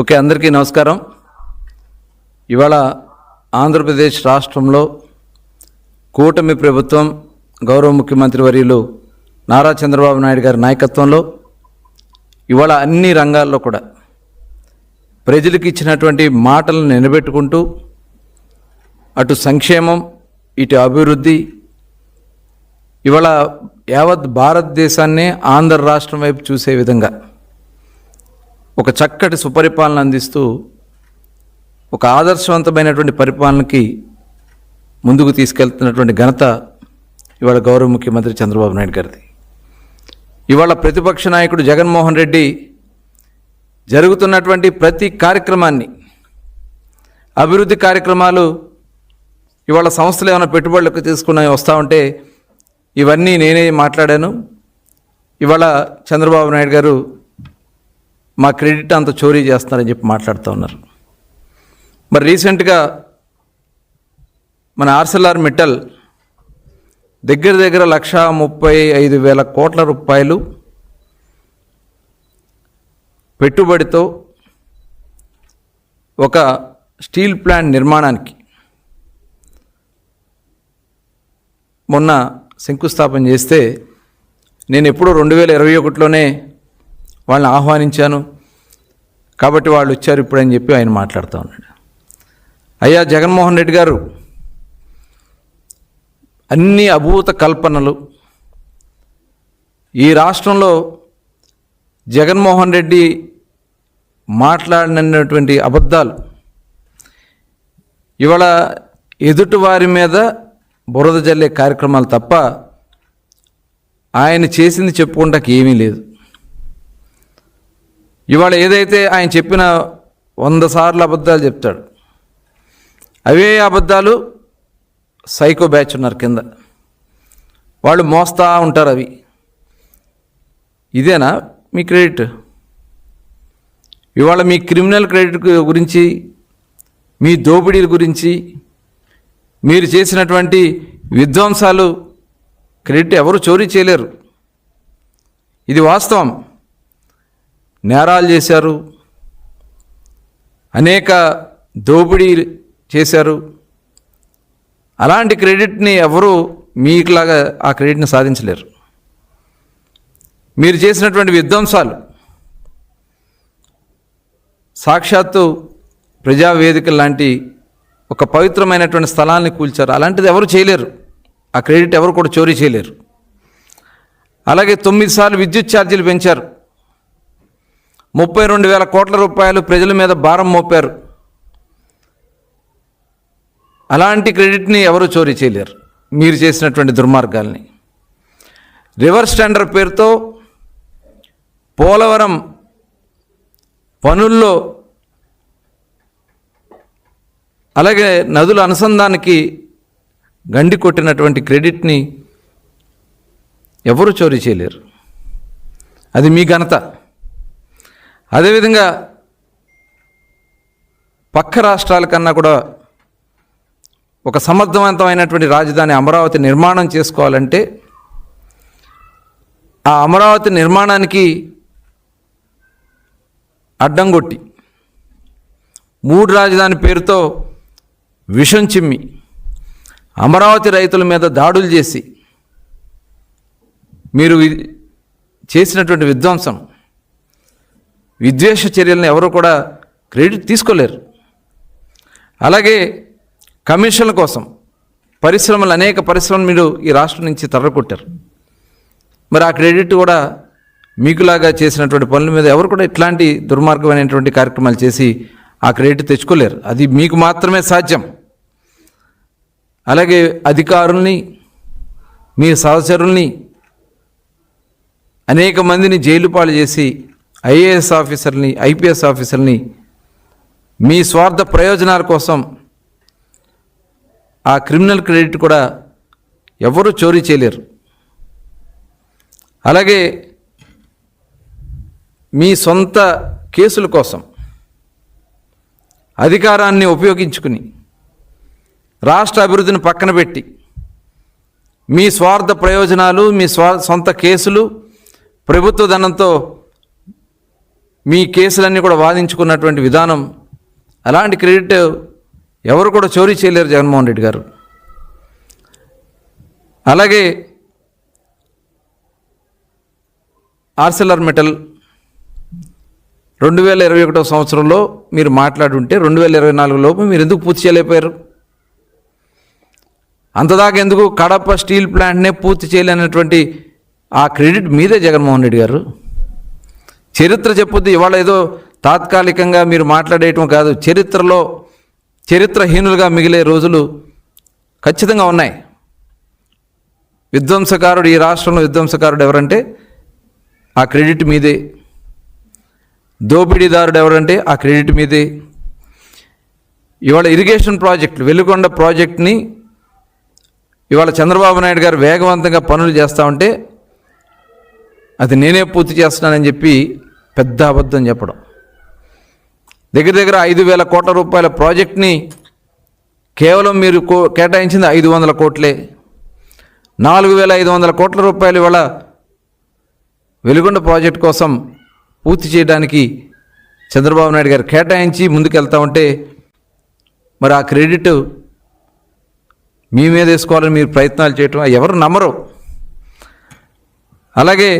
Okay, అందరికీ నమస్కారం. ఇవాళ ఆంధ్రప్రదేశ్ రాష్ట్రంలో కూటమి ప్రభుత్వం గౌరవ ముఖ్యమంత్రి వర్యులు నారా చంద్రబాబు నాయుడు గారి నాయకత్వంలో ఇవాళ అన్ని రంగాల్లో కూడా ప్రజలకు ఇచ్చినటువంటి మాటలను నిలబెట్టుకుంటూ అటు సంక్షేమం ఇటు అభివృద్ధి ఇవాళ యావత్ భారతదేశాన్నే ఆంధ్ర రాష్ట్రం వైపు చూసే విధంగా ఒక చక్కటి సుపరిపాలన అందిస్తూ ఒక ఆదర్శవంతమైనటువంటి పరిపాలనకి ముందుకు తీసుకెళ్తున్నటువంటి ఘనత ఇవాళ గౌరవ ముఖ్యమంత్రి చంద్రబాబు నాయుడు గారిది. ఇవాళ ప్రతిపక్ష నాయకుడు జగన్మోహన్ రెడ్డి జరుగుతున్నటువంటి ప్రతి కార్యక్రమాన్ని, అభివృద్ధి కార్యక్రమాలు ఇవాళ సంస్థలు ఏమైనా పెట్టుబడులకు తీసుకుని వస్తూ ఉంటే ఇవన్నీ నేనే మాట్లాడాను, ఇవాళ చంద్రబాబు నాయుడు గారు మా క్రెడిట్ అంత చోరీ చేస్తున్నారని చెప్పి మాట్లాడుతూ ఉన్నారు. మరి రీసెంట్గా మన ఆర్సెల్ఆర్ మిట్టల్ దగ్గర 1,35,000 కోట్ల రూపాయలు పెట్టుబడితో ఒక స్టీల్ ప్లాంట్ నిర్మాణానికి మొన్న శంకుస్థాపన చేస్తే నేను ఎప్పుడో 2021లోనే వాళ్ళని ఆహ్వానించాను కాబట్టి వాళ్ళు వచ్చారు ఇప్పుడని చెప్పి ఆయన మాట్లాడుతూ ఉన్నాడు. అయ్యా జగన్మోహన్ రెడ్డి గారు, అన్ని అభూత కల్పనలు ఈ రాష్ట్రంలో జగన్మోహన్ రెడ్డి మాట్లాడినటువంటి అబద్ధాలు ఇవాళ ఎదుటివారి మీద బురద జల్లే కార్యక్రమాలు తప్ప ఆయన చేసింది చెప్పుకుంటానికి ఏమీ లేదు. ఇవాళ ఏదైతే ఆయన చెప్పిన 100 సార్లు అబద్ధాలు చెప్తాడు, అవే అబద్ధాలు సైకో బ్యాచ్ ఉన్నారు కింద, వాళ్ళు మోస్తా ఉంటారు. అవి ఇదేనా మీ క్రెడిట్? ఇవాళ మీ క్రిమినల్ క్రెడిట్ గురించి, మీ దోపిడీల గురించి, మీరు చేసినటువంటి విధ్వంసాలు క్రెడిట్ ఎవరు చోరీ చేయలేరు. ఇది వాస్తవం. నేరాలు చేశారు, అనేక దోపిడీ చేశారు. అలాంటి క్రెడిట్ని ఎవరు మీకులాగా ఆ క్రెడిట్ని సాధించలేరు. మీరు చేసినటువంటి విధ్వంసాలు సాక్షాత్తు ప్రజావేదిక లాంటి ఒక పవిత్రమైనటువంటి స్థలాన్ని కూల్చారు. అలాంటిది ఎవరు చేయలేరు. ఆ క్రెడిట్ ఎవరు కూడా చోరీ చేయలేరు. అలాగే 9 సార్లు విద్యుత్ ఛార్జీలు పెంచారు. 32,000 కోట్ల రూపాయలు ప్రజల మీద భారం మోపారు. అలాంటి క్రెడిట్ని ఎవరు చోరీ చేయలేరు మీరు చేసినటువంటి దుర్మార్గాల్ని. రివర్స్ టెండర్ పేరుతో పోలవరం పనుల్లో, అలాగే నదుల అనుసంధానానికి గండి కొట్టినటువంటి క్రెడిట్ని ఎవరు చోరీ చేయలేరు. అది మీ ఘనత. అదేవిధంగా పక్క రాష్ట్రాల కన్నా కూడా ఒక సమర్థవంతమైనటువంటి రాజధాని అమరావతి నిర్మాణం చేసుకోవాలంటే ఆ అమరావతి నిర్మాణానికి అడ్డం కొట్టి 3 రాజధాని పేరుతో విషం చిమ్మి అమరావతి రైతుల మీద దాడులు చేసి మీరు చేసినటువంటి విధ్వంసం, విద్వేష చర్యలను ఎవరు కూడా క్రెడిట్ తీసుకోలేరు. అలాగే కమిషన్ల కోసం అనేక పరిశ్రమలు మీరు ఈ రాష్ట్రం నుంచి తరలికొట్టారు. మరి ఆ క్రెడిట్ కూడా మీకులాగా చేసినటువంటి పనుల మీద ఎవరు కూడా ఇట్లాంటి దుర్మార్గమైనటువంటి కార్యక్రమాలు చేసి ఆ క్రెడిట్ తెచ్చుకోలేరు. అది మీకు మాత్రమే సాధ్యం. అలాగే అధికారుల్ని, మీ సహచరుల్ని అనేక మందిని జైలు పాలు చేసి ఐఏఎస్ ఆఫీసర్ని, ఐపీఎస్ ఆఫీసర్ని మీ స్వార్థ ప్రయోజనాల కోసం ఆ క్రిమినల్ క్రెడిట్ కూడా ఎవరు చోరీ చేయలేరు. అలాగే మీ సొంత కేసుల కోసం అధికారాన్ని ఉపయోగించుకుని రాష్ట్ర అభివృద్ధిని పక్కన పెట్టి మీ స్వార్థ ప్రయోజనాలు, మీ సొంత కేసులు, ప్రభుత్వ ధనంతో మీ కేసులన్నీ కూడా వాదించుకున్నటువంటి విధానం, అలాంటి క్రెడిట్ ఎవరు కూడా చోరీ చేయలేరు జగన్మోహన్ రెడ్డి గారు. అలాగే ఆర్సెలర్మిట్టల్ 2021 సంవత్సరంలో మీరు మాట్లాడుంటే 2024 లోపు మీరు ఎందుకు పూర్తి చేయలేకపోయారు? అంతదాకా ఎందుకు కడప స్టీల్ ప్లాంట్నే పూర్తి చేయలేనటువంటి ఆ క్రెడిట్ మీదే జగన్మోహన్ రెడ్డి గారు. చరిత్ర చెప్పుద్ది. ఇవాళ ఏదో తాత్కాలికంగా మీరు మాట్లాడేయటం కాదు, చరిత్రహీనులుగా మిగిలే రోజులు ఖచ్చితంగా ఉన్నాయి. విధ్వంసకారుడు, ఈ రాష్ట్రంలో విధ్వంసకారుడు ఎవరంటే ఆ క్రెడిట్ మీదే. దోపిడీదారుడు ఎవరంటే ఆ క్రెడిట్ మీదే. ఇవాళ ఇరిగేషన్ ప్రాజెక్టులు, వెలుగొండ ప్రాజెక్ట్ని ఇవాళ చంద్రబాబు నాయుడు గారు వేగవంతంగా పనులు చేస్తూ ఉంటే అది నేనే పూర్తి చేస్తున్నానని చెప్పి పెద్ద అబద్ధం చెప్పడం. దగ్గర 5,000 కోట్ల రూపాయల ప్రాజెక్ట్ని కేవలం మీరు కేటాయించింది 500 కోట్లే. 4,500 కోట్ల రూపాయలు ఇవాళ వెలుగొండ ప్రాజెక్ట్ కోసం పూర్తి చేయడానికి చంద్రబాబు నాయుడు గారు కేటాయించి ముందుకెళ్తా ఉంటే మరి ఆ క్రెడిట్ మీ మీద వేసుకోవాలని మీరు ప్రయత్నాలు చేయటం ఎవరు నమ్మరు. అలాగే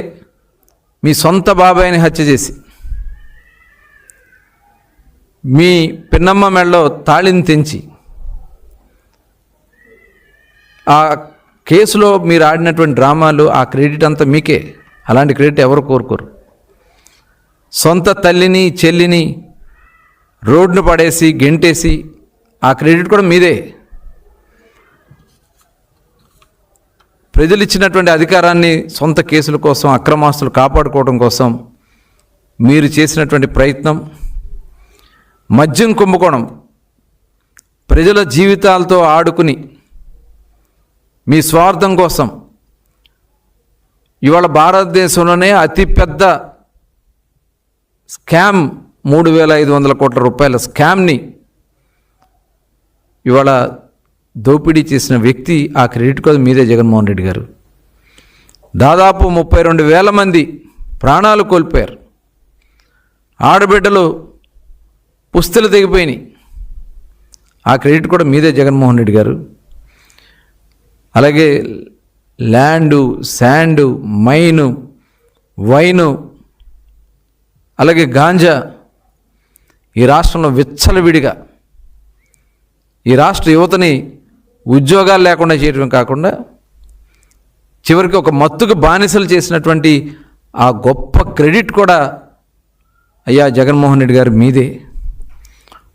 మీ సొంత బాబాయిని హత్య చేసి మీ పిన్నమ్మ మెడలో తాళిని తెంచి ఆ కేసులో మీరు ఆడినటువంటి డ్రామాలు, ఆ క్రెడిట్ అంతా మీకే. అలాంటి క్రెడిట్ ఎవరు కోరుకోరు. సొంత తల్లిని చెల్లిని రోడ్డును పడేసి గెంటేసి ఆ క్రెడిట్ కూడా మీదే. ప్రజలు ఇచ్చినటువంటి అధికారాన్ని సొంత కేసుల కోసం, అక్రమాస్తులు కాపాడుకోవడం కోసం మీరు చేసినటువంటి ప్రయత్నం, మద్యం కుంభకోణం, ప్రజల జీవితాలతో ఆడుకుని మీ స్వార్థం కోసం ఇవాళ భారతదేశంలోనే అతిపెద్ద స్కామ్ 3,500 కోట్ల రూపాయల స్కామ్ని ఇవాళ దోపిడీ చేసిన వ్యక్తి, ఆ క్రెడిట్ కూడా మీదే జగన్మోహన్ రెడ్డి గారు. దాదాపు 32,000 మంది ప్రాణాలు కోల్పోయారు. ఆడబిడ్డలు పుస్తలు తెగిపోయినాయి. ఆ క్రెడిట్ కూడా మీదే జగన్మోహన్ రెడ్డి గారు. అలాగే ల్యాండు, శాండు, మైను, వైను, అలాగే గాంజా ఈ రాష్ట్రంలో విచ్చలవిడిగా ఈ రాష్ట్ర యువతని ఉద్యోగాలు లేకుండా చేయడం కాకుండా చివరికి ఒక మత్తుకు బానిసలు చేసినటువంటి ఆ గొప్ప క్రెడిట్ కూడా అయ్యా జగన్మోహన్ రెడ్డి గారు మీదే.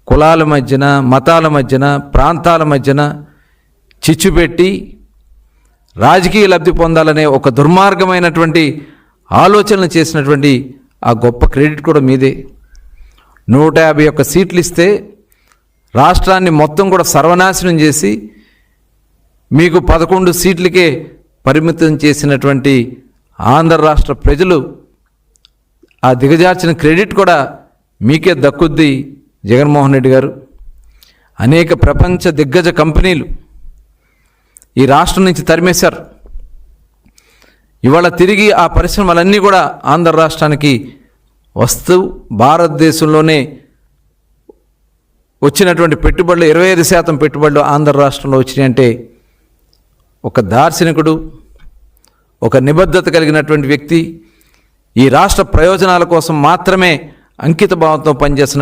కులాల మధ్యన, మతాల మధ్యన, ప్రాంతాల మధ్యన చిచ్చు పెట్టి రాజకీయ లబ్ధి పొందాలనే ఒక దుర్మార్గమైనటువంటి ఆలోచనలు చేసినటువంటి ఆ గొప్ప క్రెడిట్ కూడా మీదే. 151 సీట్లు ఇస్తే రాష్ట్రాన్ని మొత్తం కూడా సర్వనాశనం చేసి మీకు 11 సీట్లకే పరిమితం చేసినటువంటి ఆంధ్ర రాష్ట్ర ప్రజలు ఆ దిగజార్చిన క్రెడిట్ కూడా మీకే దక్కుద్ది జగన్మోహన్ రెడ్డి గారు. అనేక ప్రపంచ దిగ్గజ కంపెనీలు ఈ రాష్ట్రం నుంచి తరిమేశారు. ఇవాళ తిరిగి ఆ పరిశ్రమలన్నీ కూడా ఆంధ్ర రాష్ట్రానికి వస్తూ భారతదేశంలోనే వచ్చినటువంటి పెట్టుబడులు 25% పెట్టుబడులు ఆంధ్ర రాష్ట్రంలో వచ్చినాయంటే ఒక దార్శనికుడు, ఒక నిబద్ధత కలిగినటువంటి వ్యక్తి, ఈ రాష్ట్ర ప్రయోజనాల కోసం మాత్రమే అంకిత భావంతో పనిచేస్తున్న